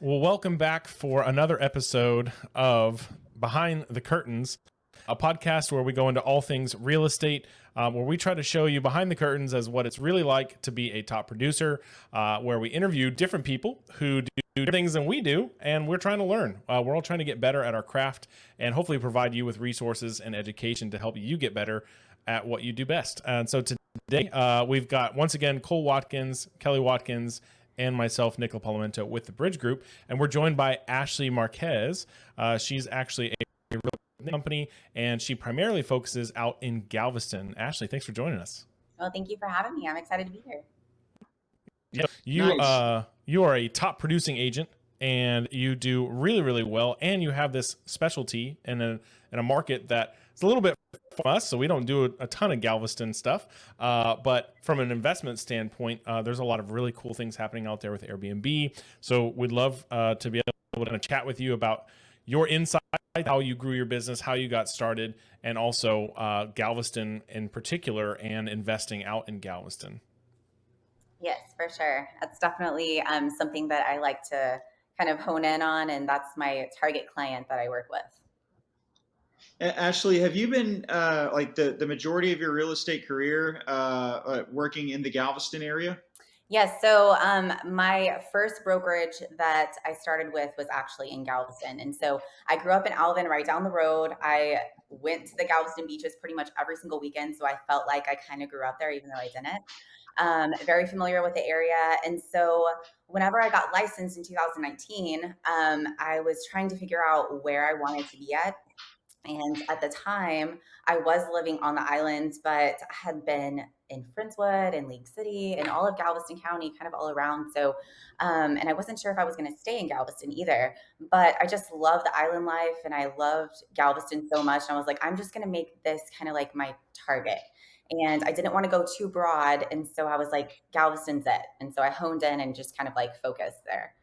Well, welcome back for another episode of Behind the Curtains, a podcast where we go into all things real estate, where we try to show you behind the curtains as what it's really like to be a top producer, where we interview different people who do different things than we do, and we're trying to learn. We're all trying to get better at our craft and hopefully provide you with resources and education to help you get better at what you do best. And so today, we've got, once again, Cole Watkins, Kelly Watkins, and myself, Nick Palomento, with the Bridge Group. And we're joined by Ashley Marquez. She's actually a real estate company, and she primarily focuses out in Galveston. Ashley, thanks for joining us. Well, thank you for having me. I'm excited to be here. Yeah, you are a top producing agent, and you do really, really well. And you have this specialty in a market that is a little bit from us, so we don't do a ton of Galveston stuff. But from an investment standpoint, there's a lot of really cool things happening out there with Airbnb. So we'd love to be able to chat with you about your insight, how you grew your business, how you got started, and also Galveston in particular, and investing out in Galveston. Yes, for sure. That's definitely something that I like to kind of hone in on, and that's my target client that I work with. Ashley, have you been like the majority of your real estate career working in the Galveston area? Yes, so my first brokerage that I started with was actually in Galveston. And so I grew up in Alvin, right down the road. I went to the Galveston beaches pretty much every single weekend. So I felt like I kind of grew up there, even though I didn't. Very familiar with the area. And so whenever I got licensed in 2019, I was trying to figure out where I wanted to be at. And at the time, I was living on the island, but I had been in Friendswood and League City and all of Galveston County, kind of all around. So, and I wasn't sure if I was going to stay in Galveston either, but I just love the island life and I loved Galveston so much. And I was like, I'm just going to make this kind of like my target. And I didn't want to go too broad. And so I was like, Galveston's it. And so I honed in and just kind of like focused there.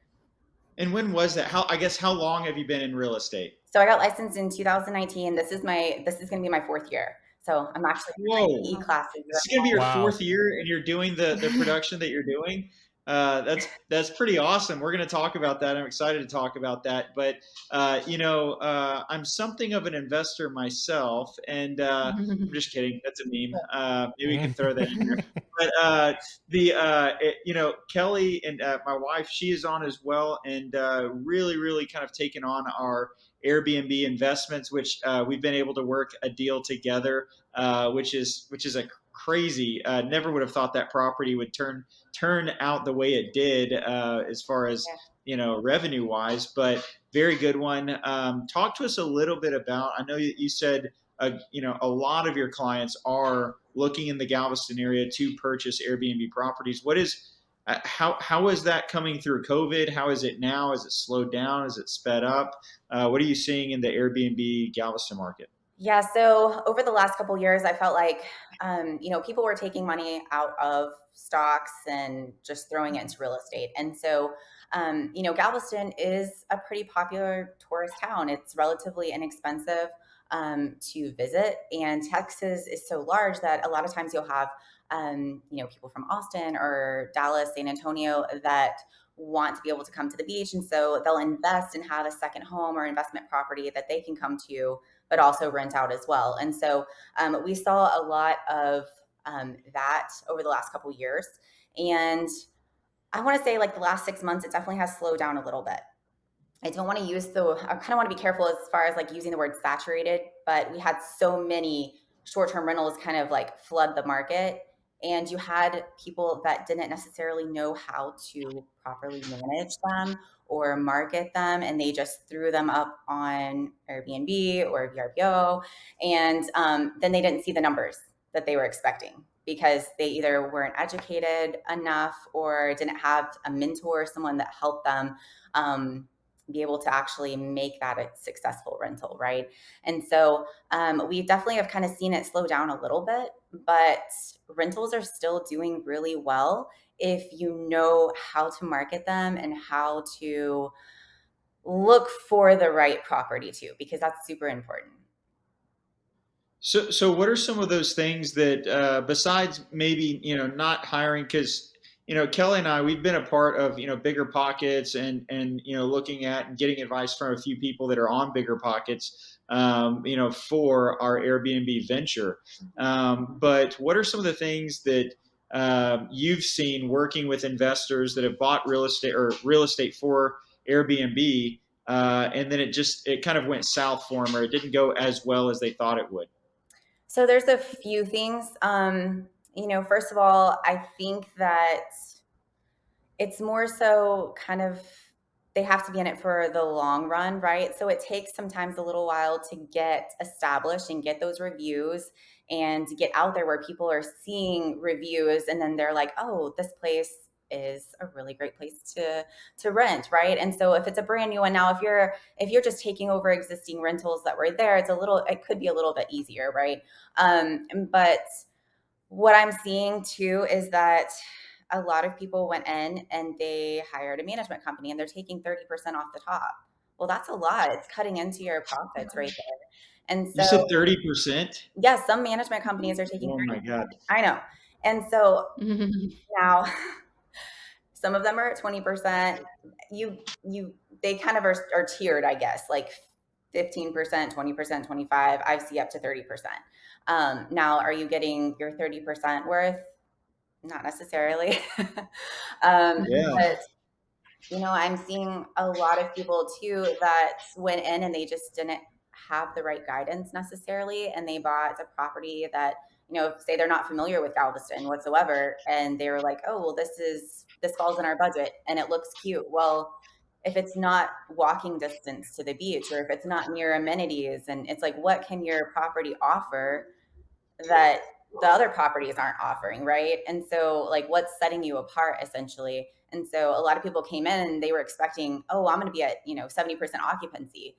And when was that? How long have you been in real estate? So I got licensed in 2019. This is going to be my fourth year. So I'm actually in Whoa, PE classes this is right gonna be your Wow. fourth year, and you're doing the production that you're doing. That's pretty awesome. We're gonna talk about that. I'm excited to talk about that. But I'm something of an investor myself, and now. I'm just kidding. That's a meme. Maybe we can throw that in there. But Kelly and my wife, she is on as well, and really, really kind of taken on our Airbnb investments, which we've been able to work a deal together, which is a crazy. Never would have thought that property would turn out the way it did, as far as Yeah. revenue wise. But very good one. Talk to us a little bit about. I know you said a lot of your clients are looking in the Galveston area to purchase Airbnb properties. What is how is that coming through COVID? How is it now? Is it slowed down? Is it sped up? What are you seeing in the Airbnb Galveston market? Yeah, so over the last couple of years, I felt like, people were taking money out of stocks and just throwing it into real estate. And so, Galveston is a pretty popular tourist town. It's relatively inexpensive to visit, and Texas is so large that a lot of times you'll have, people from Austin or Dallas, San Antonio that want to be able to come to the beach, and so they'll invest and have a second home or investment property that they can come to but also rent out as well. And so we saw a lot of that over the last couple of years. And I want to say, like the last 6 months, it definitely has slowed down a little bit. I don't want to I kind of want to be careful as far as like using the word saturated, but we had so many short term rentals kind of like flood the market. And you had people that didn't necessarily know how to properly manage them or market them, and they just threw them up on Airbnb or VRBO. And then they didn't see the numbers that they were expecting because they either weren't educated enough or didn't have a mentor, someone that helped them be able to actually make that a successful rental, right? And so we definitely have kind of seen it slow down a little bit, but rentals are still doing really well if you know how to market them and how to look for the right property too, because that's super important. So what are some of those things that, besides maybe not hiring? Because Kelly and I, we've been a part of, Bigger Pockets and, looking at and getting advice from a few people that are on Bigger Pockets, for our Airbnb venture. But what are some of the things that you've seen working with investors that have bought real estate or real estate for Airbnb, and then it kind of went south for them, or it didn't go as well as they thought it would? So there's a few things. First of all, I think that it's more so kind of they have to be in it for the long run, right? So it takes sometimes a little while to get established and get those reviews and to get out there where people are seeing reviews and then they're like, "Oh, this place is a really great place to rent," right? And so if it's a brand new one now, if you're just taking over existing rentals that were there, it could be a little bit easier, right? But what I'm seeing too is that a lot of people went in and they hired a management company and they're taking 30% off the top. Well, that's a lot. It's cutting into your profits right there. And You so, said 30%? yes, some management companies are taking Oh my 30%. God. I know. And so now some of them are at 20%. They kind of are tiered, I guess, like 15%, 20%, 25. I see up to 30%. Now, are you getting your 30% worth? Not necessarily. Yeah. But I'm seeing a lot of people too that went in and they just didn't have the right guidance necessarily. And they bought a property that, say they're not familiar with Galveston whatsoever. And they were like, oh, well, this falls in our budget and it looks cute. Well, if it's not walking distance to the beach or if it's not near amenities, and it's like, what can your property offer that the other properties aren't offering, right? And so, like, what's setting you apart essentially? And so a lot of people came in and they were expecting, oh, I'm going to be at 70% occupancy,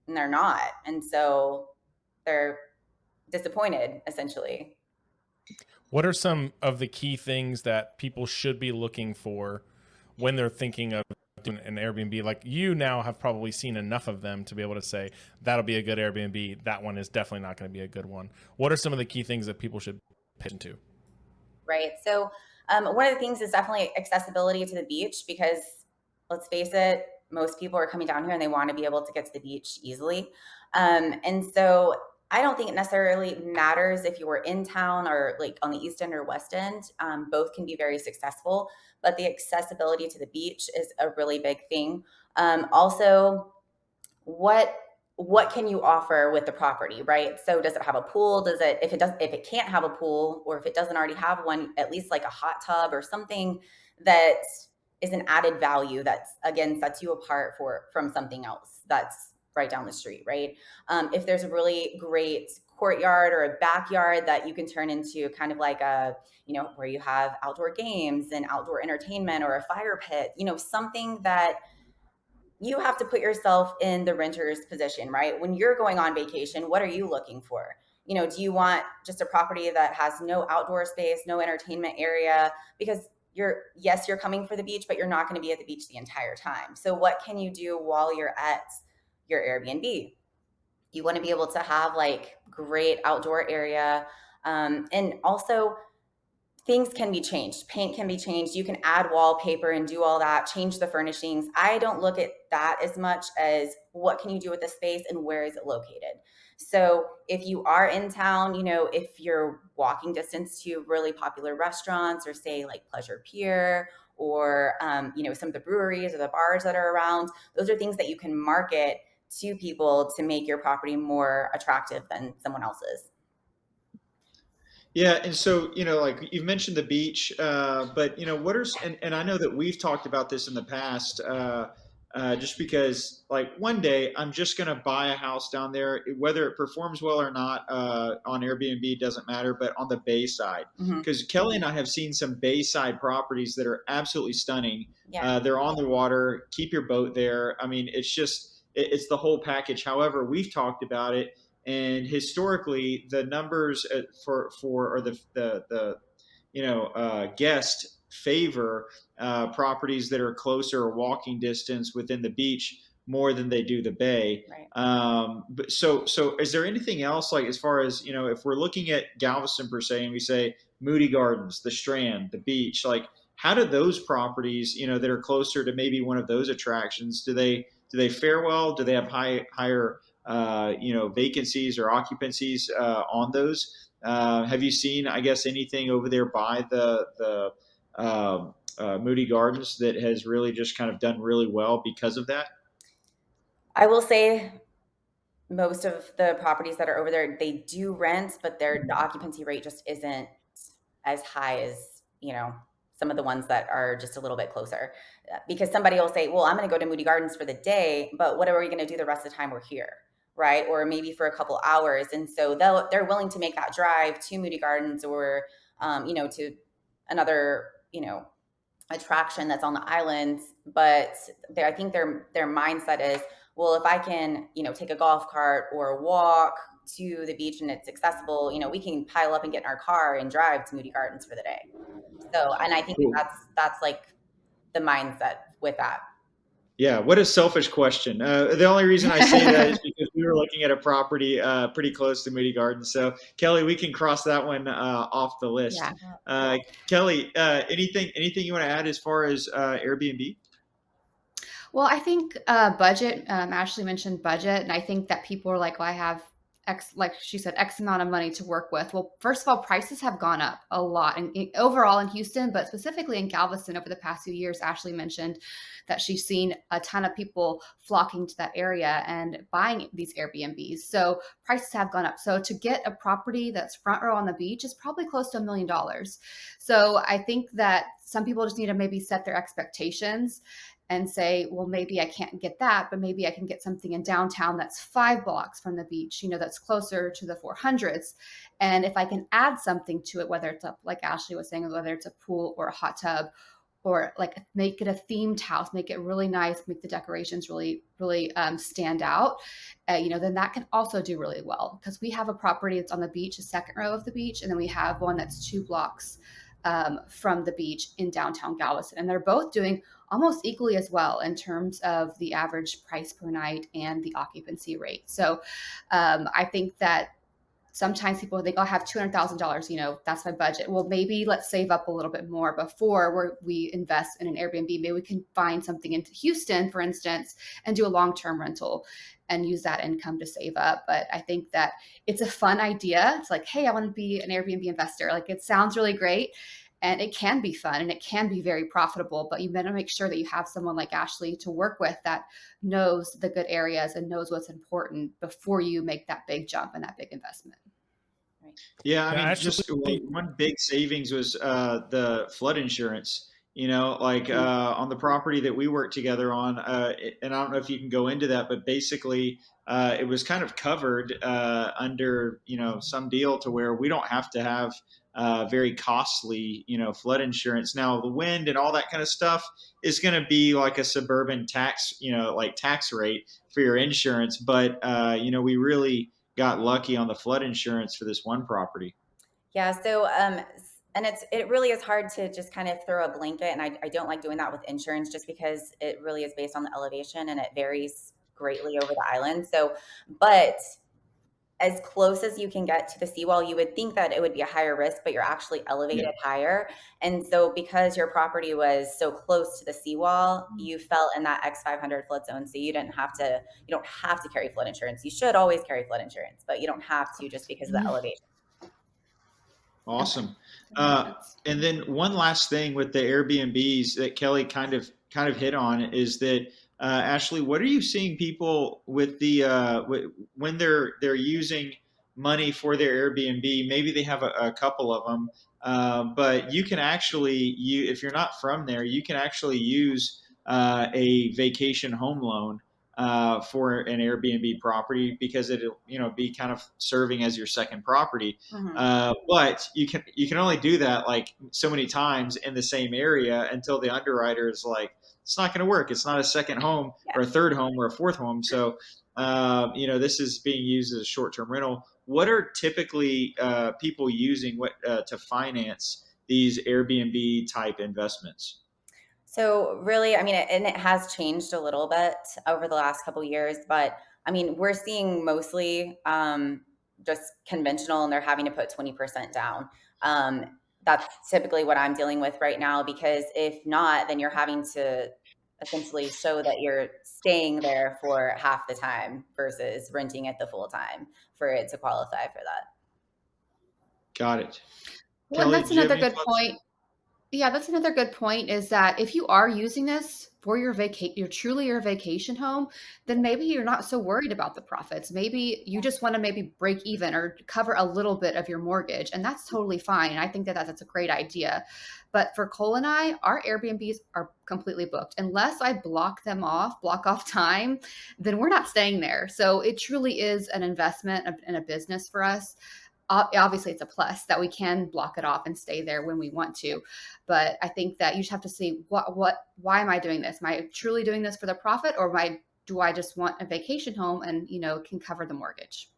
and they're not, and so they're disappointed essentially. What are some of the key things that people should be looking for when they're thinking of doing an Airbnb? Like, you now have probably seen enough of them to be able to say that'll be a good Airbnb. That one is definitely not going to be a good one. What are some of the key things that people should pay attention to? Right. So one of the things is definitely accessibility to the beach, because let's face it, most people are coming down here and they want to be able to get to the beach easily. And so I don't think it necessarily matters if you were in town or like on the East End or West End. Both can be very successful, but the accessibility to the beach is a really big thing. Also, what what can you offer with the property, right? So does it have a pool? Does it, if it can't have a pool, or if it doesn't already have one, at least like a hot tub or something that is an added value that's, again, sets you apart from something else that's right down the street, right? If there's a really great courtyard or a backyard that you can turn into kind of like where you have outdoor games and outdoor entertainment, or a fire pit, something that you have to put yourself in the renter's position, right? When you're going on vacation, what are you looking for? Do you want just a property that has no outdoor space, no entertainment area? Because you're coming for the beach, but you're not going to be at the beach the entire time. So what can you do while you're at your Airbnb? You want to be able to have like great outdoor area. And also, things can be changed. Paint can be changed. You can add wallpaper and do all that, change the furnishings. I don't look at that as much as what can you do with the space and where is it located. So if you are in town, if you're walking distance to really popular restaurants, or say like Pleasure Pier, or some of the breweries or the bars that are around, those are things that you can market to people to make your property more attractive than someone else's. Yeah, and so like you've mentioned the beach, but and I know that we've talked about this in the past. Just because, like, one day I'm just gonna buy a house down there, whether it performs well or not on Airbnb doesn't matter, but on the Bayside, Mm-hmm. because Kelly and I have seen some Bayside properties that are absolutely stunning. Yeah. They're on the water. Keep your boat there. I mean, it's the whole package. However, we've talked about it, and historically, the numbers for or the guest favor properties that are closer or walking distance within the beach more than they do the bay. Right. But so is there anything else, like, as far as if we're looking at Galveston per se, and we say Moody Gardens, the Strand, the beach, like, How do those properties, that are closer to maybe one of those attractions, do they fare well? Do they have higher vacancies or occupancies on those? Have you seen, I guess, anything over there by the Moody Gardens that has really just kind of done really well because of that? I will say most of the properties that are over there, they do rent, but the occupancy rate just isn't as high as, some of the ones that are just a little bit closer. Because somebody will say, well, I'm going to go to Moody Gardens for the day, but what are we going to do the rest of the time we're here? Right. Or maybe for a couple hours. And so they're willing to make that drive to Moody Gardens or, to another, attraction that's on the islands. But I think their mindset is, well, if I can, take a golf cart or walk to the beach and it's accessible, we can pile up and get in our car and drive to Moody Gardens for the day. So, and I think Cool. that's like the mindset with that. Yeah, what a selfish question. The only reason I say that is because we were looking at a property pretty close to Moody Gardens. So, Kelly, we can cross that one off the list. Yeah. Kelly, anything you want to add as far as Airbnb? Well, I think budget. Ashley mentioned budget, and I think that people are like, well, I have X, like she said, X amount of money to work with. Well, first of all, prices have gone up a lot, and overall in Houston, but specifically in Galveston over the past few years. Ashley mentioned that she's seen a ton of people flocking to that area and buying these Airbnbs. So prices have gone up. So to get a property that's front row on the beach is probably close to $1 million. So I think that some people just need to maybe set their expectations and say, well, maybe I can't get that, but maybe I can get something in downtown that's 5 blocks from the beach, that's closer to the 400s. And if I can add something to it, whether it's like Ashley was saying, whether it's a pool or a hot tub, or like make it a themed house, make it really nice, make the decorations really, really stand out, then that can also do really well. Because we have a property that's on the beach, a second row of the beach, and then we have one that's 2 blocks from the beach in downtown Galveston. And they're both doing almost equally as well in terms of the average price per night and the occupancy rate. So I think that sometimes people think, oh, I have $200,000, that's my budget. Well, maybe let's save up a little bit more before we invest in an Airbnb. Maybe we can find something in Houston, for instance, and do a long-term rental and use that income to save up. But I think that it's a fun idea. It's like, hey, I want to be an Airbnb investor. Like, it sounds really great. And it can be fun and it can be very profitable, but you better make sure that you have someone like Ashley to work with that knows the good areas and knows what's important before you make that big jump and that big investment. Right. Yeah, I mean, Actually, just one big savings was the flood insurance. On the property that we worked together on, and I don't know if you can go into that, but basically, it was kind of covered under some deal to where we don't have to have very costly flood insurance. Now the wind and all that kind of stuff is going to be like a suburban tax, like tax rate for your insurance, but we really got lucky on the flood insurance for this one property. Yeah. So, and it really is hard to just kind of throw a blanket. And I don't like doing that with insurance just because it really is based on the elevation and it varies greatly over the island. So, but as close as you can get to the seawall, you would think that it would be a higher risk, but you're actually elevated higher. And so because your property was so close to the seawall, you fell in that X500 flood zone. So you don't have to carry flood insurance. You should always carry flood insurance, but you don't have to just because of the elevation. Awesome. And then one last thing with the Airbnbs that Kelly kind of hit on is that Ashley, what are you seeing people with the when they're using money for their Airbnb? Maybe they have a couple of them, but you can actually if you're not from there, you can actually use a vacation home loan for an Airbnb property because it'll be kind of serving as your second property. But you can only do that like so many times in the same area until the underwriter is like, it's not going to work. It's not a second home or a third home or a fourth home. So this is being used as a short-term rental. What are typically people using to finance these Airbnb type investments? So really, I mean, and it has changed a little bit over the last couple of years, but I mean, we're seeing mostly just conventional and they're having to put 20% down. that's typically what I'm dealing with right now, because if not, then you're having to essentially show that you're staying there for half the time versus renting it the full time for it to qualify for that. Got it. Well, and Kelly, that's did you have another any good thoughts? point. Yeah, that's another good point, is that if you are using this for your truly your vacation home, then maybe you're not so worried about the profits. Maybe you just want to maybe break even or cover a little bit of your mortgage, and that's totally fine. And I think that that's a great idea. But for Cole and I, our Airbnbs are completely booked. Unless I block off time, then we're not staying there. So it truly is an investment in a business for us. Obviously it's a plus that we can block it off and stay there when we want to, but I think that you just have to see why am I doing this? Am I truly doing this for the profit, or do I just want a vacation home and can cover the mortgage?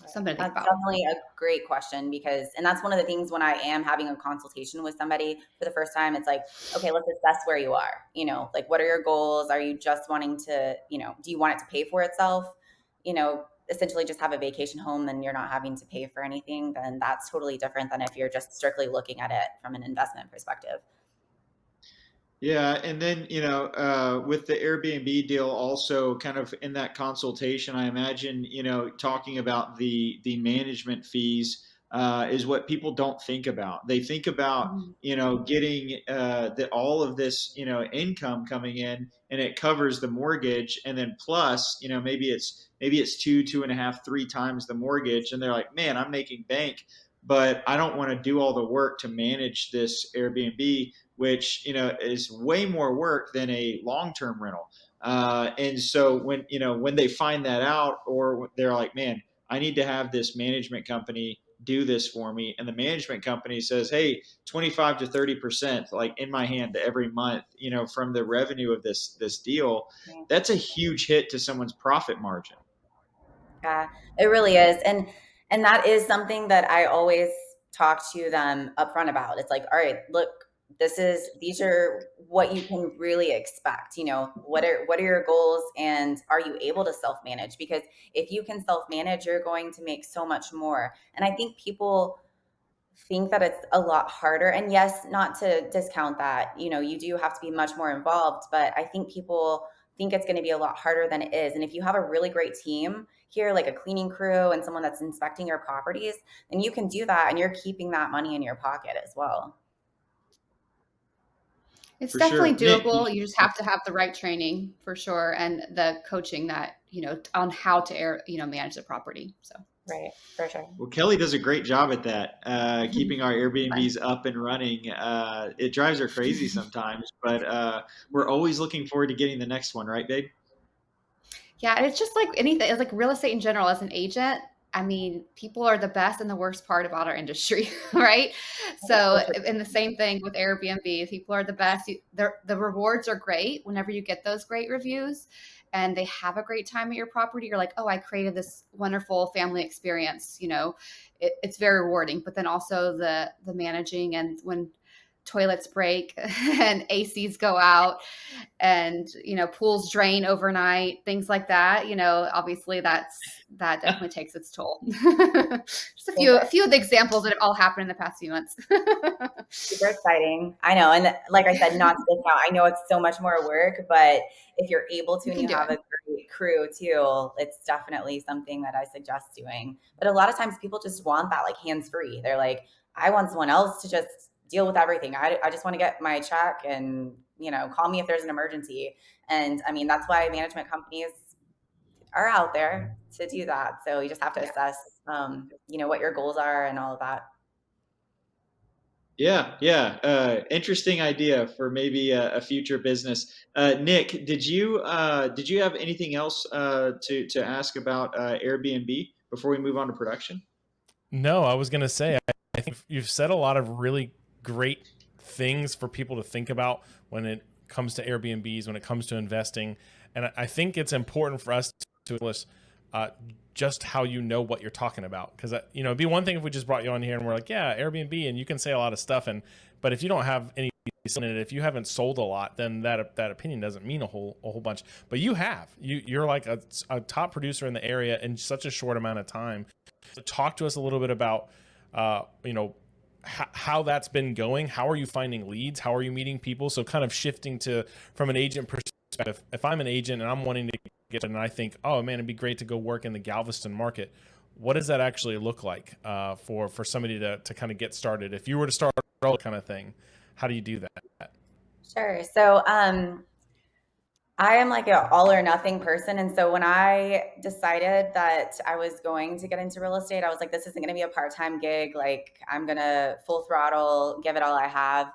Something to think That's about. definitely a great question, and that's one of the things when I am having a consultation with somebody for the first time, it's like, okay, let's assess where you are, like, what are your goals? Are you just wanting to, do you want it to pay for itself? Essentially just have a vacation home and you're not having to pay for anything, then that's totally different than if you're just strictly looking at it from an investment perspective. Yeah, and then with the Airbnb deal, also kind of in that consultation, I imagine talking about the management fees is what people don't think about. They think about Mhm. getting all of this income coming in, and it covers the mortgage, and then plus maybe it's two and a half, three times the mortgage, and they're like, man, I'm making bank, but I don't want to do all the work to manage this Airbnb, which is way more work than a long-term rental. And so when they find that out, or they're like, man, I need to have this management company do this for me, and the management company says, hey, 25 to 30% like in my hand every month, from the revenue of this deal, Yeah. that's a huge hit to someone's profit margin. Yeah, it really is. And that is something that I always talk to them upfront about. It's like, all right, look, these are what you can really expect. What are your goals, and are you able to self-manage? Because if you can self-manage, you're going to make so much more. And I think people think that it's a lot harder. And yes, not to discount that, you do have to be much more involved, but I think people think it's going to be a lot harder than it is. And if you have a really great team here, like a cleaning crew and someone that's inspecting your properties, then you can do that and you're keeping that money in your pocket as well. It's For definitely sure. Nick, doable. You just have to have the right training for sure, and the coaching that on how to manage the property. So Right, for sure. well, Kelly does a great job at that, keeping our fun. Airbnbs up and running. It drives her crazy sometimes, but we're always looking forward to getting the next one, right, babe? Yeah, and it's just like anything, it's like real estate in general. As an agent, I mean, people are the best and the worst part about our industry, right? So, and the same thing with Airbnb. People are the best. The rewards are great whenever you get those great reviews and they have a great time at your property. You're like, oh, I created this wonderful family experience. It's very rewarding. But then also the managing, and when toilets break and ACs go out and pools drain overnight, things like that, obviously that definitely takes its toll. Just a few of the examples that have all happened in the past few months. Super exciting. I know. And like I said, not to discount, I know it's so much more work, but if you're able to You and can you do have it. a great crew too, it's definitely something that I suggest doing. But a lot of times people just want that like hands free. They're like, I want someone else to just deal with everything. I just want to get my check and, call me if there's an emergency. And I mean, that's why management companies are out there to do that. So you just have to Yeah. assess, what your goals are and all of that. Yeah, yeah. Interesting idea for maybe a future business. Nick, did you have anything else to ask about Airbnb before we move on to production? No, I was going to say, I think you've said a lot of really great things for people to think about when it comes to Airbnbs, when it comes to investing. And I think it's important for us to list just how what you're talking about. Because, it'd be one thing if we just brought you on here and we're like, yeah, Airbnb, and you can say a lot of stuff. But if you don't have any in it, if you haven't sold a lot, then that opinion doesn't mean a whole bunch. But you're like a top producer in the area in such a short amount of time. So talk to us a little bit about, how that's been going. How are you finding leads? How are you meeting people? So kind of shifting to from an agent perspective. If I'm an agent and I'm wanting to get, and I think, oh man, it'd be great to go work in the Galveston market. What does that actually look like for somebody to kind of get started? If you were to start all kind of thing, how do you do that? Sure. So I am like an all or nothing person. And so when I decided that I was going to get into real estate, I was like, this isn't going to be a part-time gig. Like I'm going to full throttle, give it all I have.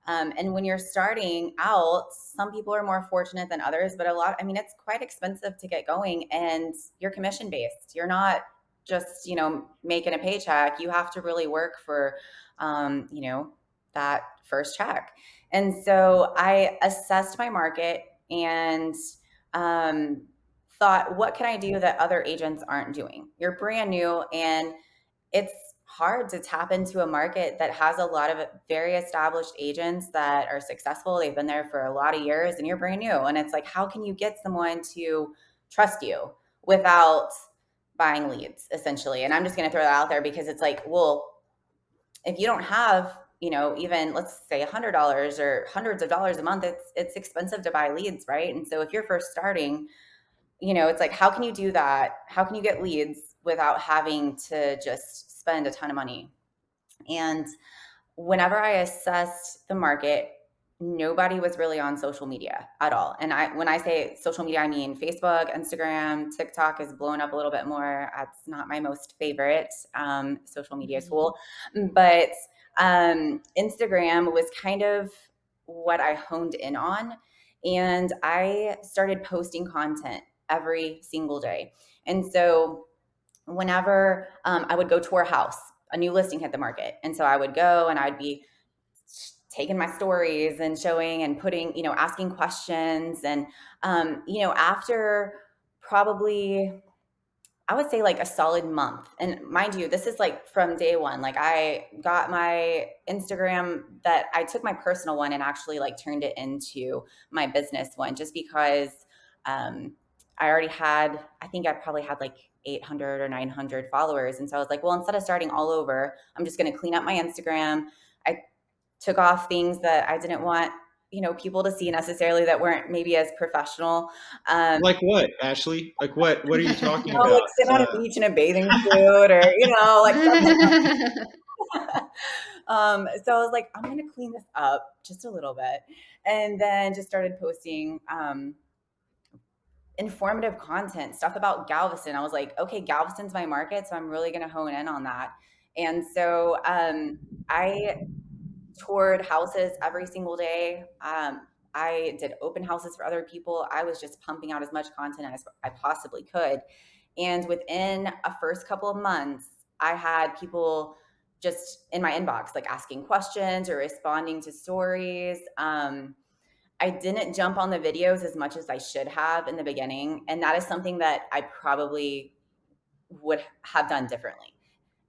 And when you're starting out, some people are more fortunate than others, but it's quite expensive to get going and you're commission based. You're not just, making a paycheck. You have to really work for, that first check. And so I assessed my market and thought, what can I do that other agents aren't doing? You're brand new, and it's hard to tap into a market that has a lot of very established agents that are successful. They've been there for a lot of years, and you're brand new. And it's like, how can you get someone to trust you without buying leads, essentially? And I'm just going to throw that out there because it's like, well, if you don't have even let's say $100 or hundreds of dollars a month, it's expensive to buy leads, right? And so if you're first starting, it's like, how can you do that? How can you get leads without having to just spend a ton of money? And whenever I assessed the market, nobody was really on social media at all. And when I say social media, I mean Facebook, Instagram, TikTok is blowing up a little bit more. That's not my most favorite social media tool, but Instagram was kind of what I honed in on. And I started posting content every single day. And so whenever I would go tour a house, a new listing hit the market. And so I would go and I'd be taking my stories and showing and putting, asking questions. And, after probably, I would say like a solid month. And mind you, this is like from day one. Like I got my Instagram that I took my personal one and actually like turned it into my business one just because I already had, I think I probably had like 800 or 900 followers. And so I was like, well, instead of starting all over, I'm just going to clean up my Instagram. I took off things that I didn't want, people to see necessarily that weren't maybe as professional. Like what, Ashley? Like what are you talking about? Like sitting on a beach in a bathing suit or, like something. So I was like, I'm going to clean this up just a little bit. And then just started posting informative content, stuff about Galveston. I was like, okay, Galveston's my market, so I'm really going to hone in on that. And so I toured houses every single day. I did open houses for other people. I was just pumping out as much content as I possibly could. And within a first couple of months, I had people just in my inbox, like asking questions or responding to stories. I didn't jump on the videos as much as I should have in the beginning. And that is something that I probably would have done differently.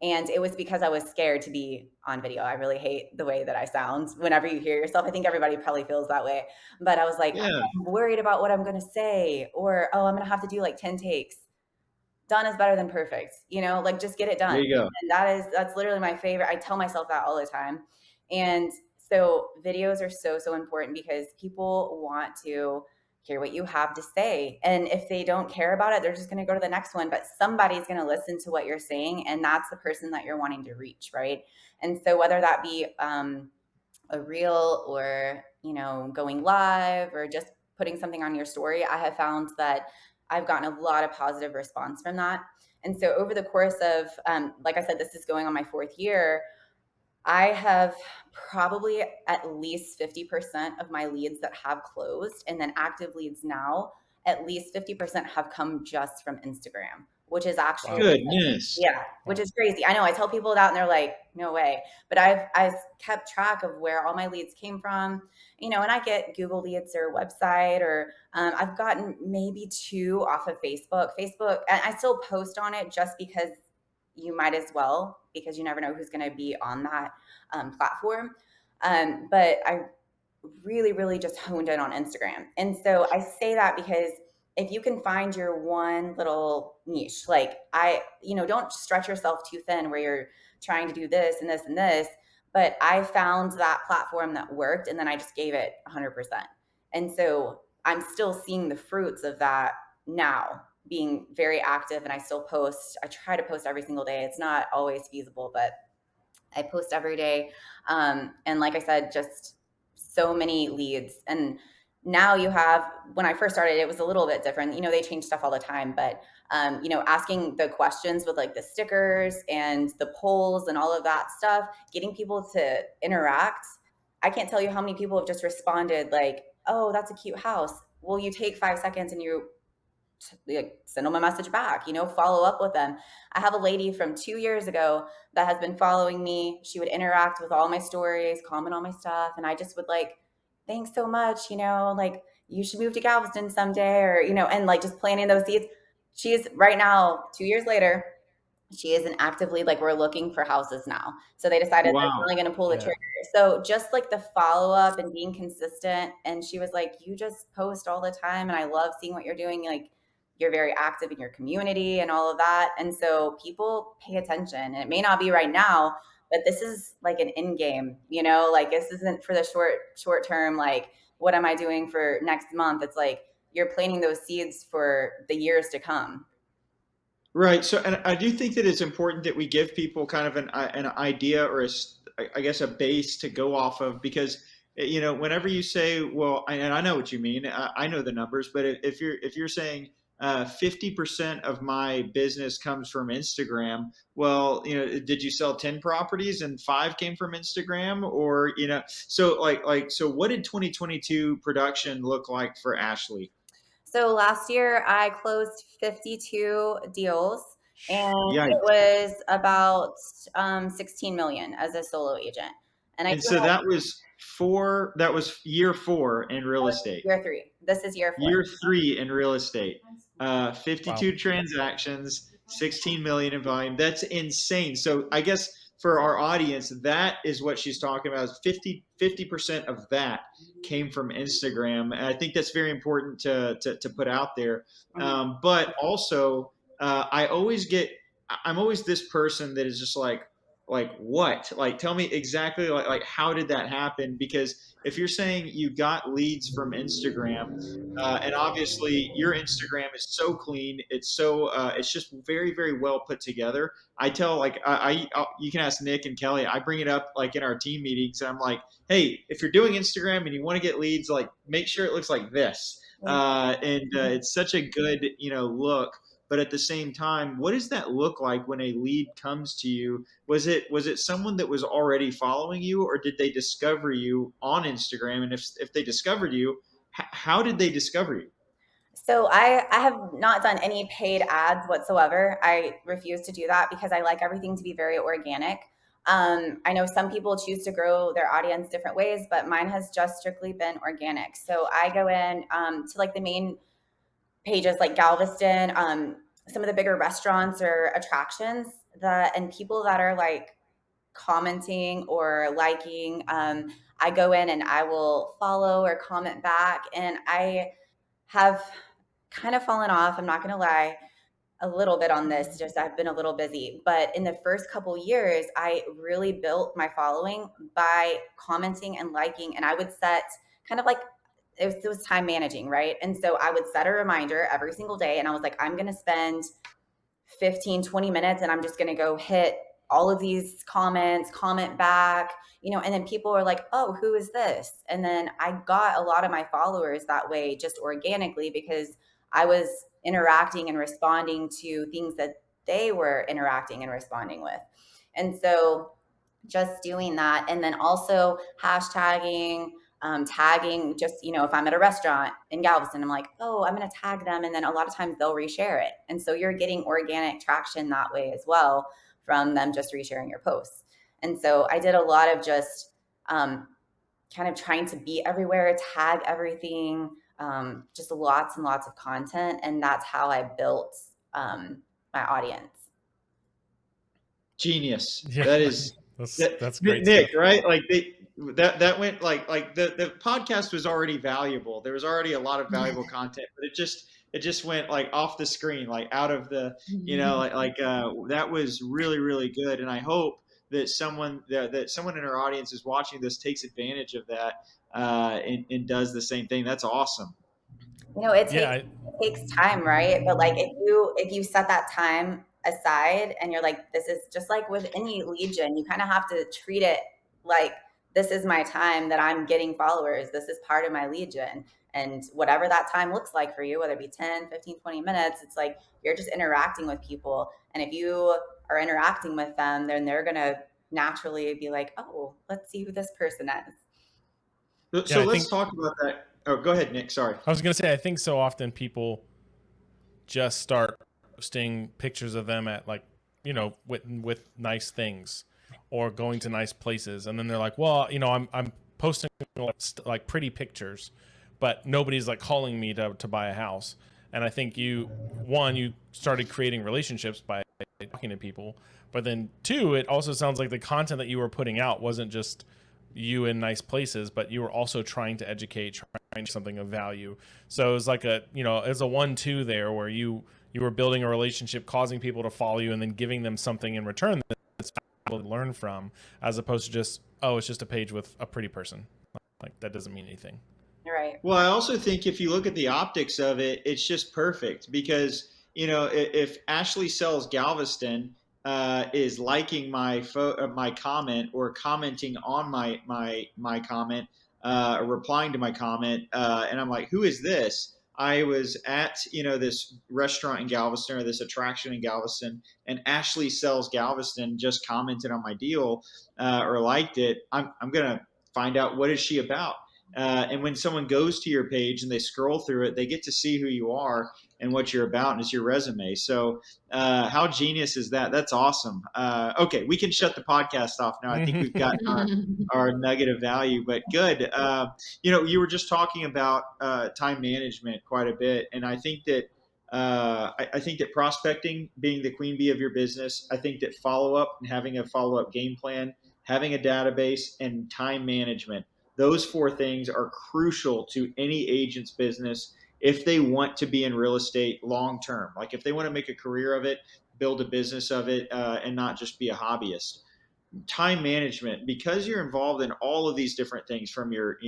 And it was because I was scared to be on video. I really hate the way that I sound whenever you hear yourself. I think everybody probably feels that way. But I was like, Yeah. I'm worried about what I'm going to say, or, I'm going to have to do like 10 takes. Done is better than perfect, like just get it done. There you go. And that's literally my favorite. I tell myself that all the time. And so videos are so, so important because people want to hear what you have to say. And if they don't care about it, they're just going to go to the next one, but somebody's going to listen to what you're saying. And that's the person that you're wanting to reach. Right. And so whether that be a reel or, going live or just putting something on your story, I have found that I've gotten a lot of positive response from that. And so over the course of, like I said, this is going on my 4th year, I have probably at least 50% of my leads that have closed, and then active leads now, at least 50% have come just from Instagram, which is actually goodness. Yeah, which is crazy. I know I tell people that and they're like, no way. But I've kept track of where all my leads came from, and I get Google leads or website, or I've gotten maybe 2 off of Facebook. Facebook, and I still post on it just because you might as well, because you never know who's going to be on that platform. But I really, really just honed in on Instagram. And so I say that because if you can find your one little niche, like don't stretch yourself too thin where you're trying to do this and this and this, but I found that platform that worked, and then I just gave it 100%. And so I'm still seeing the fruits of that now, being very active, and I still post. I try to post every single day. It's not always feasible, but I post every day. And like I said, just so many leads. And now you have, when I first started, it was a little bit different. They change stuff all the time, but asking the questions with like the stickers and the polls and all of that stuff, getting people to interact. I can't tell you how many people have just responded like, oh, that's a cute house. Well, you take 5 seconds and you like send them a message back, follow up with them. I have a lady from 2 years ago that has been following me. She would interact with all my stories, comment on my stuff. And I just would like, thanks so much, like you should move to Galveston someday, or, and like just planting those seeds. She's right now, 2 years later, she isn't actively like, we're looking for houses now. So they decided they're Wow. really going to pull the Yeah. trigger. So just like the follow up and being consistent. And she was like, you just post all the time. And I love seeing what you're doing. Like, you're very active in your community and all of that. And so people pay attention, and it may not be right now, but this is like an end game, like this isn't for the short term. Like, what am I doing for next month? It's like, you're planting those seeds for the years to come. Right. So, and I do think that it's important that we give people kind of an idea or I guess a base to go off of, because whenever you say, well, and I know what you mean, I know the numbers, but if you're saying 50% of my business comes from Instagram, well, did you sell 10 properties and 5 came from Instagram, or so so what did 2022 production look like for Ashley? So last year I closed 52 deals, and it Yikes. was about 16 million as a solo agent. And I And do so have that was year 4 in real estate. year 3. This is year 4. Year 3 in real estate. Wow. 52 transactions, 16 million in volume. That's insane. So I guess for our audience, that is what she's talking about, is 50% of that came from Instagram. And I think that's very important to put out there. But also, I'm always this person that is just like what? Like, tell me exactly like how did that happen? Because if you're saying you got leads from Instagram, and obviously your Instagram is so clean, it's just very, very well put together. I tell like you can ask Nick and Kelly. I bring it up like in our team meetings. And I'm like, hey, if you're doing Instagram and you want to get leads, like make sure it looks like this. It's such a good look. But at the same time, what does that look like when a lead comes to you? Was it someone that was already following you, or did they discover you on Instagram? And if they discovered you, how did they discover you? So I have not done any paid ads whatsoever. I refuse to do that because I like everything to be very organic. I know some people choose to grow their audience different ways, but mine has just strictly been organic. So I go in to like the main pages like Galveston, some of the bigger restaurants or attractions and people that are like commenting or liking. I go in and I will follow or comment back, and I have kind of fallen off. I'm not going to lie, a little bit on this. Just I've been a little busy, but in the first couple years, I really built my following by commenting and liking, and I would set kind of like it was time managing, right? And so I would set a reminder every single day, and I was like, I'm going to spend 15, 20 minutes, and I'm just going to go hit all of these comments, comment back, and then people were like, oh, who is this? And then I got a lot of my followers that way, just organically, because I was interacting and responding to things that they were interacting and responding with. And so just doing that. And then also hashtagging, tagging, just, if I'm at a restaurant in Galveston, I'm like, oh, I'm going to tag them. And then a lot of times they'll reshare it. And so you're getting organic traction that way as well from them just resharing your posts. And so I did a lot of just kind of trying to be everywhere, tag everything, just lots and lots of content. And that's how I built my audience. Genius. Yeah. That is that's great Nick, stuff. right? Like that went like the podcast was already valuable. There was already a lot of valuable content, but it just went like off the screen, like out of the, that was really, really good. And I hope that someone in our audience is watching this takes advantage of that and does the same thing. That's awesome. It Yeah, takes time, right? But like if you set that time aside and you're like, this is just like with any lead gen, you kind of have to treat it like this is my time that I'm getting followers. This is part of my lead gen. And whatever that time looks like for you, whether it be 10, 15, 20 minutes, it's like you're just interacting with people. And if you are interacting with them, then they're going to naturally be like, oh, let's see who this person is. yeah. So I let's think talk about that. Oh, go ahead, Nick. Sorry. I was gonna say I think so often people just start posting pictures of them at like with nice things or going to nice places, and then they're like, well, I'm posting like pretty pictures, but nobody's like calling me to buy a house. And I think you started creating relationships by talking to people, but then two, it also sounds like the content that you were putting out wasn't just you in nice places, but you were also trying to educate, trying to something of value. So it was like it's a 1-2 there where you were building a relationship, causing people to follow you, and then giving them something in return that's valuable to learn from, as opposed to just, oh, it's just a page with a pretty person. Like that doesn't mean anything. Right. Well, I also think if you look at the optics of it, it's just perfect because if Ashley Sells Galveston is liking my comment or commenting on my comment, or replying to my comment, and I'm like, who is this? I was at this restaurant in Galveston or this attraction in Galveston, and Ashley Sells Galveston just commented on my deal or liked it. I'm gonna find out what is she about. And when someone goes to your page and they scroll through it, they get to see who you are and what you're about, and it's your resume. So, how genius is that? That's awesome. Okay, we can shut the podcast off now. I think we've got our nugget of value, but good. You were just talking about time management quite a bit, and I think that. I think that prospecting being the queen bee of your business, I think that follow up and having a follow up game plan, having a database, and time management, those four things are crucial to any agent's business if they want to be in real estate long term. Like if they want to make a career of it, build a business of it, and not just be a hobbyist. Time management, because you're involved in all of these different things from your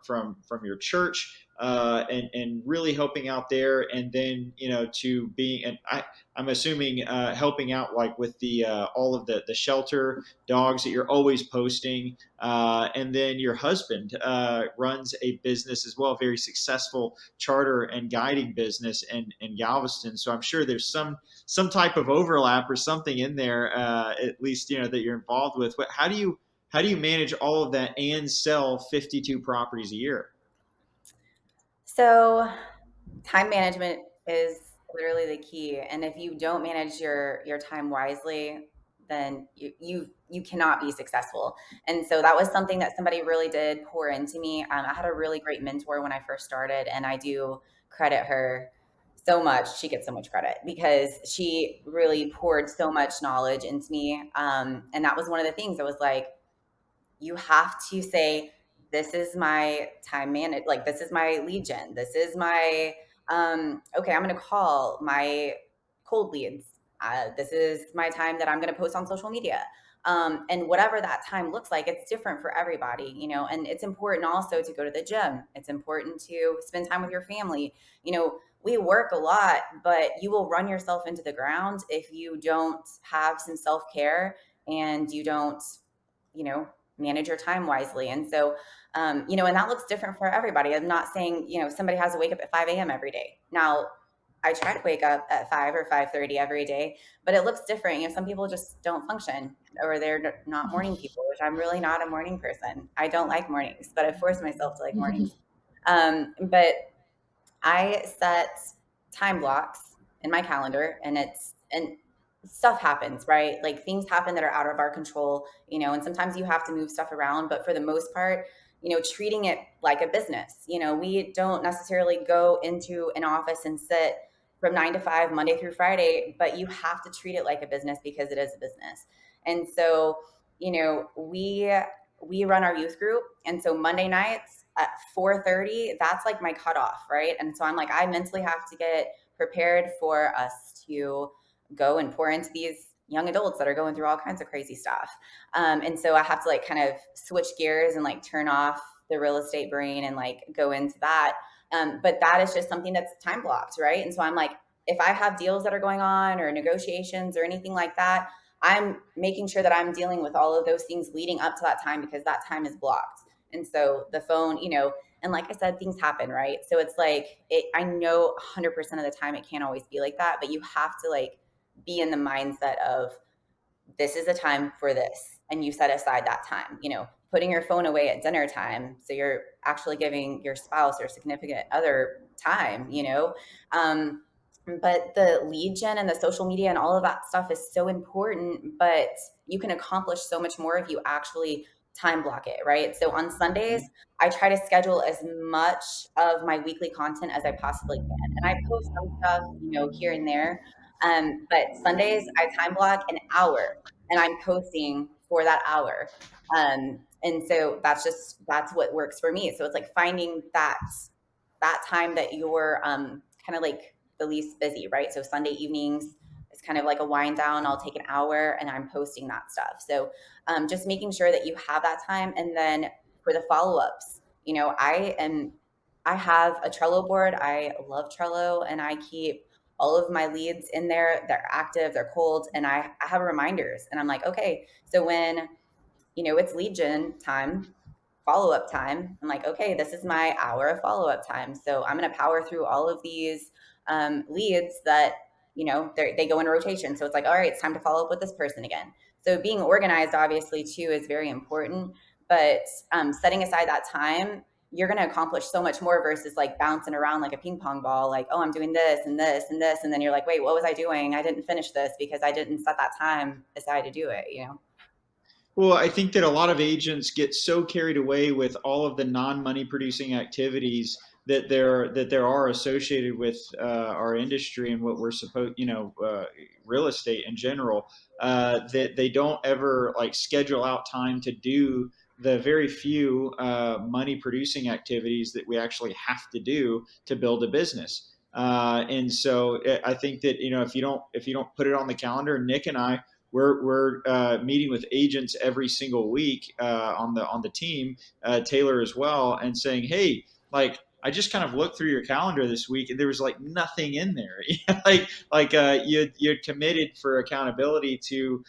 from your church, and really helping out there, and then to being, and I'm assuming helping out like with the all of the shelter dogs that you're always posting, and then your husband runs a business as well, a very successful charter and guiding business in Galveston. So I'm sure there's some type of overlap or something in there, at least that you're involved with. But how do you manage all of that and sell 52 properties a year? So time management is literally the key. And if you don't manage your time wisely, then you cannot be successful. And so that was something that somebody really did pour into me. I had a really great mentor when I first started, and I do credit her so much. She gets so much credit because she really poured so much knowledge into me. And that was one of the things that was like, you have to say, this is my time manage, like this is my lead gen, this is my okay, I'm going to call my cold leads, this is my time that I'm going to post on social media, and whatever that time looks like, it's different for everybody, and it's important also to go to the gym, it's important to spend time with your family. We work a lot, but you will run yourself into the ground if you don't have some self-care and you don't you know manage your time wisely. And so and that looks different for everybody. I'm not saying somebody has to wake up at 5 a.m. every day. Now I try to wake up at 5 or 5:30 every day, but it looks different. Some people just don't function, or they're not morning people, which I'm really not a morning person. I don't like mornings, but I force myself to like mornings. But I set time blocks in my calendar, and stuff happens, right? Like things happen that are out of our control, and sometimes you have to move stuff around, but for the most part, treating it like a business. We don't necessarily go into an office and sit from 9 to 5, Monday through Friday, but you have to treat it like a business because it is a business. And so, we run our youth group. And so Monday nights at 4:30, that's like my cutoff, right? And so I'm like, I mentally have to get prepared for us to go and pour into these young adults that are going through all kinds of crazy stuff. And so I have to like kind of switch gears and like turn off the real estate brain and like go into that. But that is just something that's time blocked, right? And so I'm like, if I have deals that are going on or negotiations or anything like that, I'm making sure that I'm dealing with all of those things leading up to that time because that time is blocked. And so the phone, and like I said, things happen, right? So it's like, I know 100% of the time it can't always be like that, but you have to like be in the mindset of this is a time for this. And you set aside that time, putting your phone away at dinner time. So you're actually giving your spouse or significant other time, but the lead gen and the social media and all of that stuff is so important, but you can accomplish so much more if you actually time block it, right? So on Sundays, I try to schedule as much of my weekly content as I possibly can. And I post some stuff, here and there. But Sundays, I time block an hour and I'm posting for that hour. And so that's what works for me. So it's like finding that time that you're kind of like the least busy, right? So Sunday evenings is kind of like a wind down. I'll take an hour and I'm posting that stuff. So just making sure that you have that time. And then for the follow-ups, I have a Trello board. I love Trello and I keep all of my leads in there. They're active, they're cold, and I have reminders. And I'm like, okay, so when, it's lead gen time, follow-up time, I'm like, okay, this is my hour of follow-up time. So I'm going to power through all of these leads that, they go in rotation. So it's like, all right, it's time to follow up with this person again. So being organized, obviously, too, is very important. But setting aside that time, you're going to accomplish so much more versus like bouncing around like a ping pong ball, like, oh, I'm doing this and this and this. And then you're like, wait, what was I doing? I didn't finish this because I didn't set that time aside to do it, Well, I think that a lot of agents get so carried away with all of the non-money producing activities that there are associated with our industry and what we're supposed, real estate in general, that they don't ever like schedule out time to do the very few money producing activities that we actually have to do to build a business. And so I think that if you don't put it on the calendar, Nick and I, we're meeting with agents every single week on the team, Taylor as well, and saying, hey, like I just kind of looked through your calendar this week, and there was like nothing in there. You'd committed for accountability to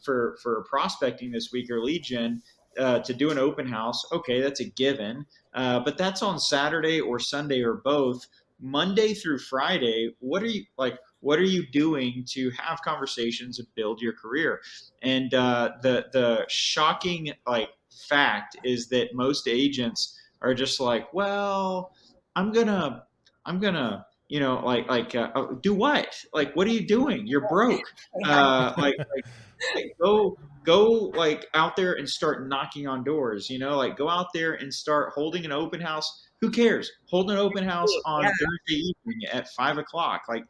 for prospecting this week or lead gen to do an open house. Okay, that's a given, but that's on Saturday or Sunday or both. Monday through Friday, what are you like? What are you doing to have conversations and build your career? And the shocking like fact is that most agents are just like, well, I'm gonna do what? Like, what are you doing? You're broke. Yeah. Go like out there and start knocking on doors. Like go out there and start holding an open house. Who cares? Hold an open house on Yeah. Thursday evening at 5 o'clock. Like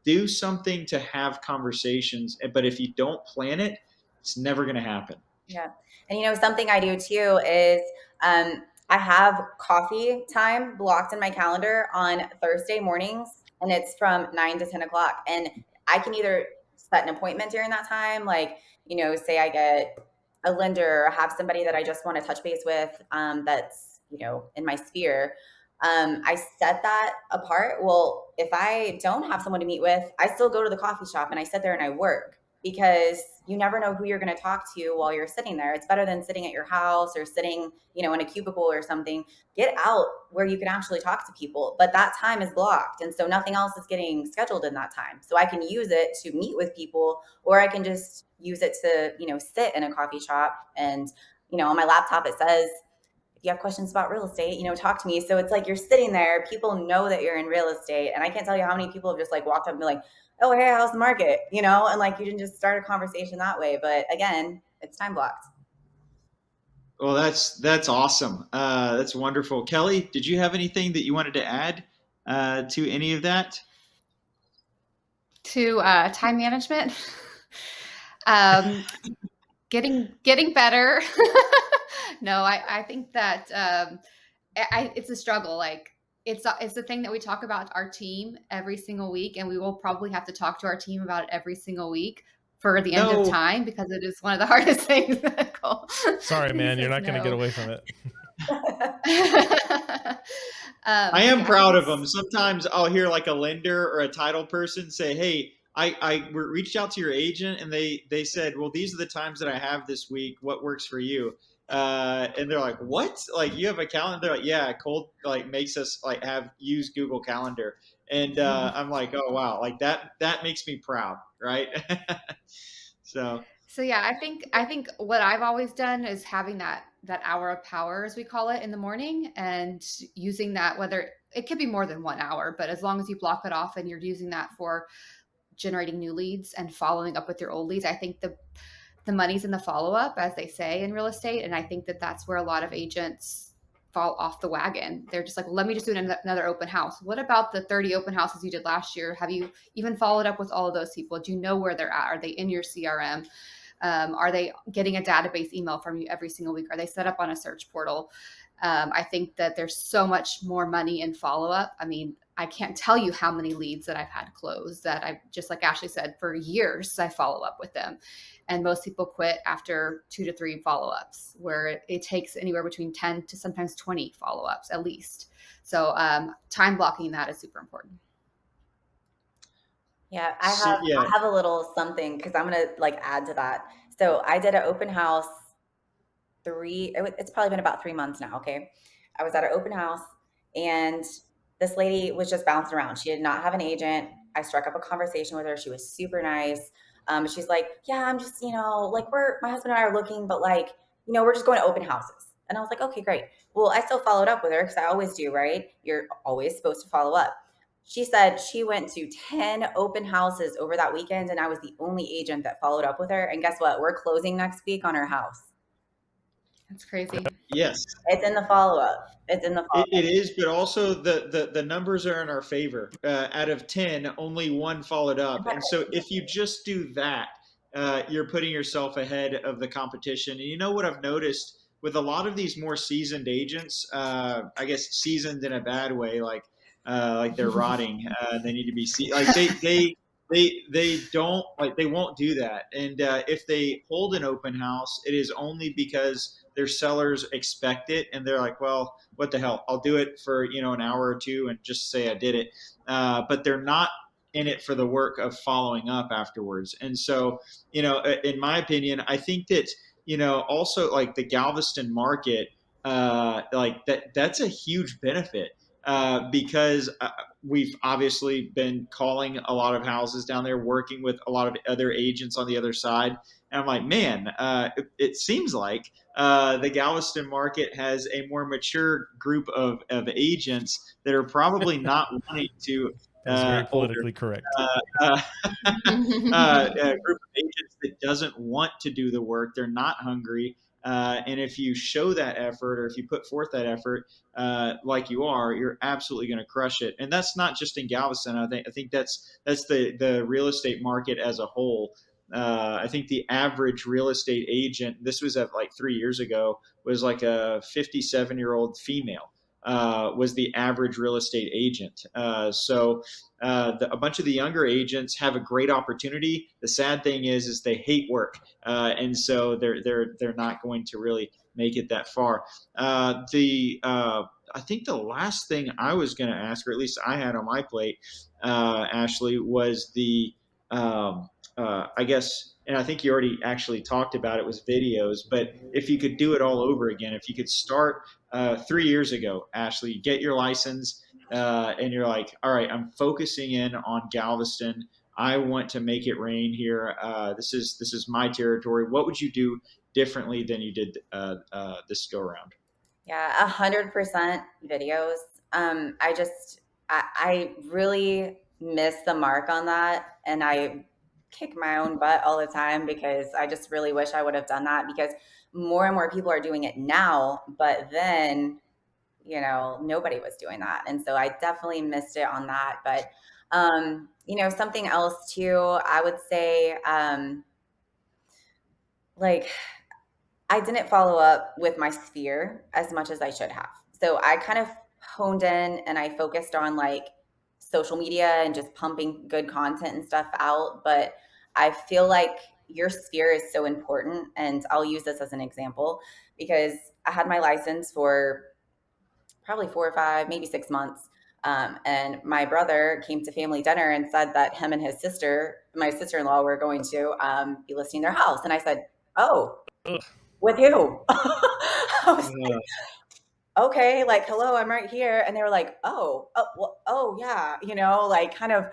do something to have conversations. But if you don't plan it, it's never going to happen. Yeah. And something I do too is I have coffee time blocked in my calendar on Thursday mornings, and it's from 9 to 10 o'clock. And I can either set an appointment during that time, like, say I get a lender or have somebody that I just want to touch base with that's, in my sphere. I set that apart. Well, if I don't have someone to meet with, I still go to the coffee shop and I sit there and I work because you never know who you're going to talk to while you're sitting there. It's better than sitting at your house or sitting, in a cubicle or something. Get out where you can actually talk to people, but that time is blocked. And so nothing else is getting scheduled in that time. So I can use it to meet with people, or I can just use it to, sit in a coffee shop and, on my laptop, it says, if you have questions about real estate, talk to me. So it's like you're sitting there, people know that you're in real estate. And I can't tell you how many people have just like walked up and be like, oh, hey, how's the market? And like you didn't just start a conversation that way. But again, it's time blocked. Well, that's awesome. That's wonderful. Kelly, did you have anything that you wanted to add to any of that? To time management, getting better. No, I think that it's a struggle. Like it's the thing that we talk about our team every single week, and we will probably have to talk to our team about it every single week for the end of No, time, because it is one of the hardest things. Sorry, man, you're Says not going to get no. away from it. I So am yeah, I think proud of it's them. Sometimes I'll hear like a lender or a title person say, "Hey, I reached out to your agent and they said, well, these are the times that I have this week. What works for you?" And they're like, "What? Like you have a calendar?" They're like, "Yeah, Cold like makes us like have use Google Calendar." And I'm like, "Oh wow, like that makes me proud, right?" So So yeah, I think what I've always done is having that hour of power, as we call it, in the morning, and using that, whether it could be more than 1 hour, but as long as you block it off and you're using that for generating new leads and following up with your old leads. I think the money's in the follow up, as they say in real estate, and I think that that's where a lot of agents fall off the wagon. They're just like, let me just do another open house. What about the 30 open houses you did last year? Have you even followed up with all of those people? Do you know where they're at? Are they in your CRM? Are they getting a database email from you every single week? Are they set up on a search portal? I think that there's so much more money in follow up. I mean, I can't tell you how many leads that I've had closed that I, just like Ashley said, for years I follow up with them. And most people quit after 2 to 3 follow-ups, where it takes anywhere between 10 to sometimes 20 follow-ups at least. So time blocking that is super important. Yeah, yeah, I have a little something because I'm gonna like add to that. So I did an open house it's probably been about 3 months now. Okay. I was at an open house and this lady was just bouncing around. She did not have an agent. I struck up a conversation with her. She was super nice. She's like, yeah, I'm just, like my husband and I are looking, but like, we're just going to open houses. And I was like, okay, great. Well, I still followed up with her because I always do, right? You're always supposed to follow up. She said she went to 10 open houses over that weekend, and I was the only agent that followed up with her. And guess what? We're closing next week on her house. That's crazy. yes. It's in the follow-up. It's in the It follow-up. is, but also the numbers are in our favor. Out of 10, only one followed up. And so if you just do that, you're putting yourself ahead of the competition. And you know what I've noticed with a lot of these more seasoned agents, I guess seasoned in a bad way, like they're rotting. They need to be like they don't like they won't do that. And if they hold an open house, it is only because their sellers expect it, and they're like, well, what the hell? I'll do it for an hour or two and just say I did it. But they're not in it for the work of following up afterwards. And so, in my opinion, I think that also like the Galveston market, like that's a huge benefit because we've obviously been calling a lot of houses down there, working with a lot of other agents on the other side. And I'm like, man, it seems like the Galveston market has a more mature group of agents that are probably not wanting to That was very older politically correct. uh, a group of agents that doesn't want to do the work. They're not hungry. And if you show that effort, or if you put forth that effort, like you are, you're absolutely going to crush it. And that's not just in Galveston. I think that's the real estate market as a whole. I think the average real estate agent, this was at like 3 years ago, was like a 57-year-old female. Was the average real estate agent. A bunch of the younger agents have a great opportunity. The sad thing is they hate work, and so they're not going to really make it that far. I think the last thing I was going to ask, or at least I had on my plate, Ashley, was I guess, and I think you already actually talked about it, was videos. But if you could do it all over again, if you could start 3 years ago, Ashley, you get your license, and you're like, all right, I'm focusing in on Galveston. I want to make it rain here. This is my territory. What would you do differently than you did this go around? Yeah, 100% videos. I really miss the mark on that, and I kick my own butt all the time because I just really wish I would have done that because more and more people are doing it now, but then nobody was doing that, and so I definitely missed it on that. But something else too, I would say, like I didn't follow up with my sphere as much as I should have. So I kind of honed in and I focused on like social media and just pumping good content and stuff out. But I feel like your sphere is so important. And I'll use this as an example because I had my license for probably 4 or 5, maybe 6 months. And my brother came to family dinner and said that him and his sister, my sister-in-law, were going to be listing their house. And I said, "Oh, Ugh. with who?" I was like, okay, like, hello, I'm right here. And they were like, well, oh yeah, like kind of,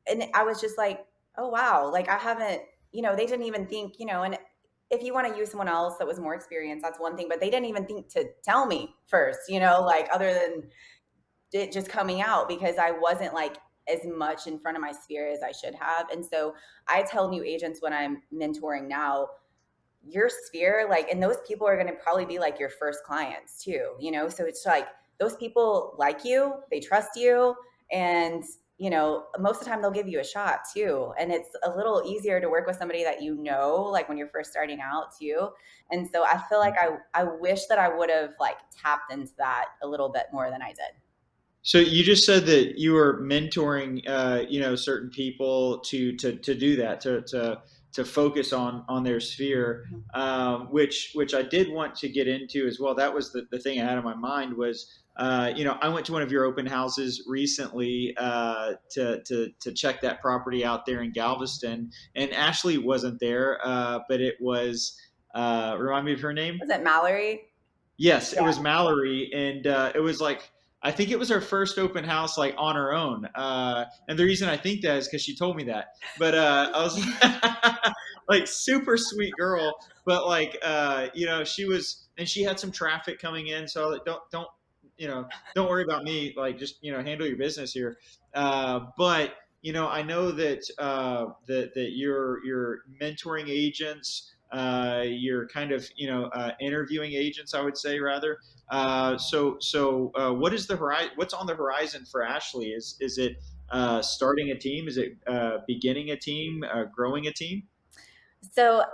and I was just like, oh wow, like I haven't, they didn't even think, and if you want to use someone else that was more experienced, that's one thing, but they didn't even think to tell me first, like other than it just coming out because I wasn't like as much in front of my sphere as I should have. And so I tell new agents when I'm mentoring now, your sphere, like, and those people are going to probably be like your first clients too, so it's like those people like you, they trust you, and most of the time they'll give you a shot too, and it's a little easier to work with somebody that like when you're first starting out too. And so I feel like I wish that I would have like tapped into that a little bit more than I did. So you just said that you were mentoring, certain people to do that, to focus on their sphere, which I did want to get into as well. That was the thing I had in my mind was, I went to one of your open houses recently to check that property out there in Galveston, and Ashley wasn't there, but it was, remind me of her name. Was it Mallory? Yes, it Yeah. was Mallory, and it was like I think it was her first open house like on her own. And the reason I think that is because she told me that. But I was like super sweet girl, but like she was, and she had some traffic coming in, so like, don't worry about me. Like just handle your business here. But I know that that you're mentoring agents. You're kind of interviewing agents, I would say rather. So what is the horizon? What's on the horizon for Ashley? Is it starting a team? Is it beginning a team? Growing a team? So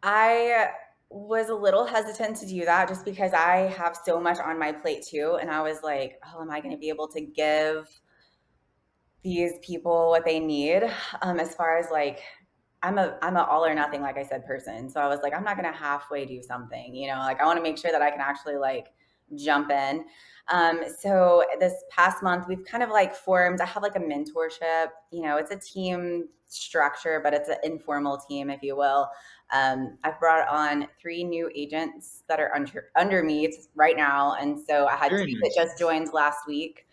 I was a little hesitant to do that just because I have so much on my plate too. And I was like, oh, am I going to be able to give these people what they need? As far as like, I'm a all or nothing, like I said, person. So I was like, I'm not going to halfway do something, like I want to make sure that I can actually like jump in. So this past month, we've kind of like formed, I have like a mentorship, it's a team structure, but it's an informal team, if you will. I've brought on 3 new agents that are under me right now. And so I had 2 Very that nice. just joined last week.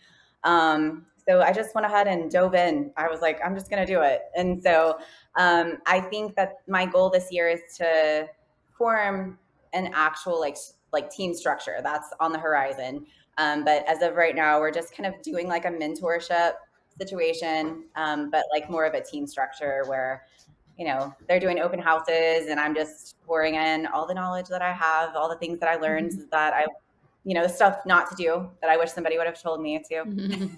So I just went ahead and dove in. I was like, I'm just going to do it. And so I think that my goal this year is to form an actual like team structure that's on the horizon. But as of right now, we're just kind of doing like a mentorship situation, but like more of a team structure where they're doing open houses and I'm just pouring in all the knowledge that I have, all the things that I learned that I, the stuff not to do that I wish somebody would have told me to.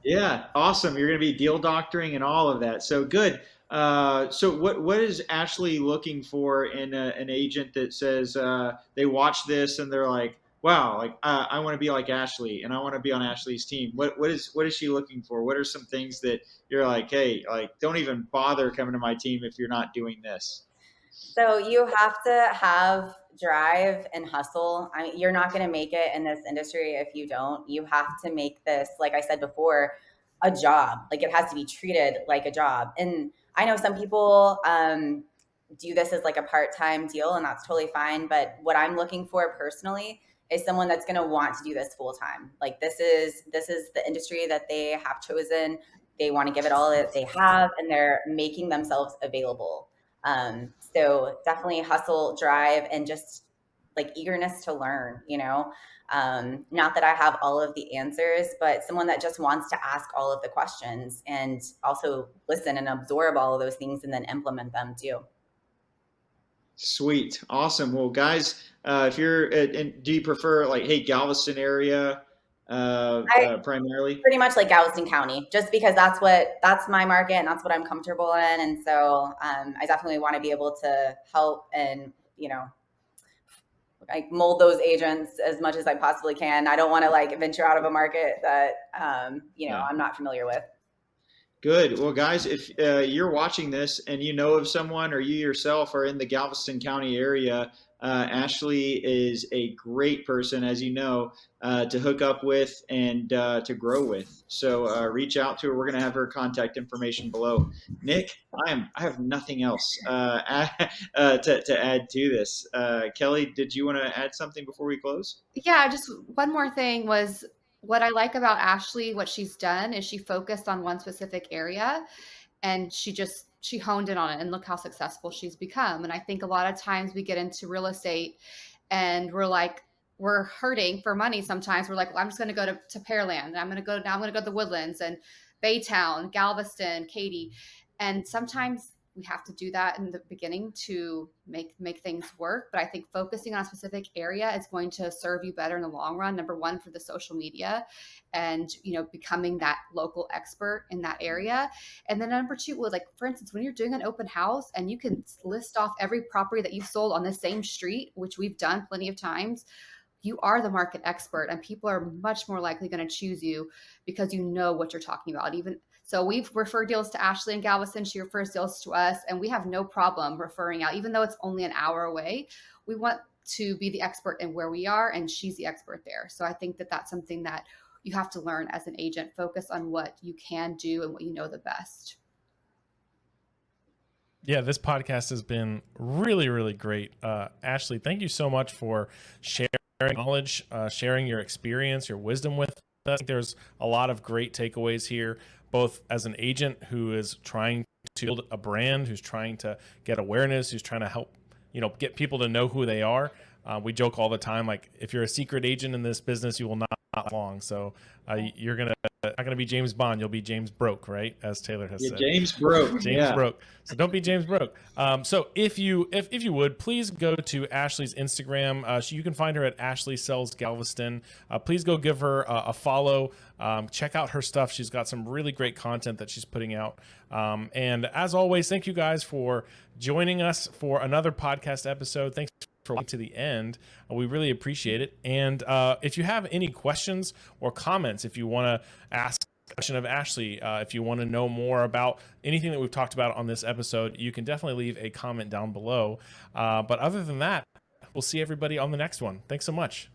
Yeah, awesome. You're going to be deal doctoring and all of that. So good. So what is Ashley looking for in an agent that says they watch this and they're like, wow, like I want to be like Ashley and I want to be on Ashley's team. What is she looking for? What are some things that you're like, hey, like don't even bother coming to my team if you're not doing this? So you have to have drive and hustle. I mean, you're not going to make it in this industry if you don't. You have to make this, like I said before, a job. Like it has to be treated like a job. And I know some people do this as like a part-time deal, and that's totally fine. But what I'm looking for personally is someone that's going to want to do this full time. Like this is the industry that they have chosen. They want to give it all that they have, and they're making themselves available. So definitely hustle, drive, and just like eagerness to learn, not that I have all of the answers, but someone that just wants to ask all of the questions and also listen and absorb all of those things and then implement them too. Sweet, awesome. Well, guys, if you're, and do you prefer like, hey, Galveston area I primarily? pretty much like Galveston County, just because that's my market and that's what I'm comfortable in. And so I definitely want to be able to help and, I mold those agents as much as I possibly can. I don't want to like venture out of a market that, I'm not familiar with. Good. Well, guys, if you're watching this and you know of someone or you yourself are in the Galveston County area, Ashley is a great person, as you know, to hook up with and to grow with. So reach out to her. We're going to have her contact information below. Nick, I have nothing else to add to this. Kelly, did you want to add something before we close? Yeah, just one more thing was what I like about Ashley, what she's done is she focused on one specific area and she honed in on it, and look how successful she's become. And I think a lot of times we get into real estate and we're hurting for money. Sometimes we're like, well, I'm just going to go to Pearland, and I'm going to go to the Woodlands and Baytown, Galveston, Katy. And sometimes we have to do that in the beginning to make things work. But I think focusing on a specific area is going to serve you better in the long run. Number one, for the social media and, becoming that local expert in that area. And then number two, well, like, for instance, when you're doing an open house and you can list off every property that you've sold on the same street, which we've done plenty of times, you are the market expert, and people are much more likely going to choose you because you know what you're talking about. So we've referred deals to Ashley in Galveston. She refers deals to us, and we have no problem referring out, even though it's only an hour away. We want to be the expert in where we are, and she's the expert there. So I think that that's something that you have to learn as an agent. Focus on what you can do and what you know the best. Yeah, this podcast has been really, really great. Ashley, thank you so much for sharing knowledge, sharing your experience, your wisdom with us. I think there's a lot of great takeaways here, both as an agent who is trying to build a brand, who's trying to get awareness, who's trying to help, get people to know who they are. We joke all the time, like, if you're a secret agent in this business, you will not last long. So you're not gonna be James Bond. You'll be James Broke, right? As Taylor has said. James Broke. James Broke. So don't be James Broke. So if you would, please go to Ashley's Instagram. You can find her at Ashley Sells Galveston. Please go give her a follow. Check out her stuff. She's got some really great content that she's putting out. And as always, thank you guys for joining us for another podcast episode. Thanks for watching to the end. We really appreciate it. And if you have any questions or comments, if you want to ask a question of Ashley, if you want to know more about anything that we've talked about on this episode, you can definitely leave a comment down below. But other than that, we'll see everybody on the next one. Thanks so much.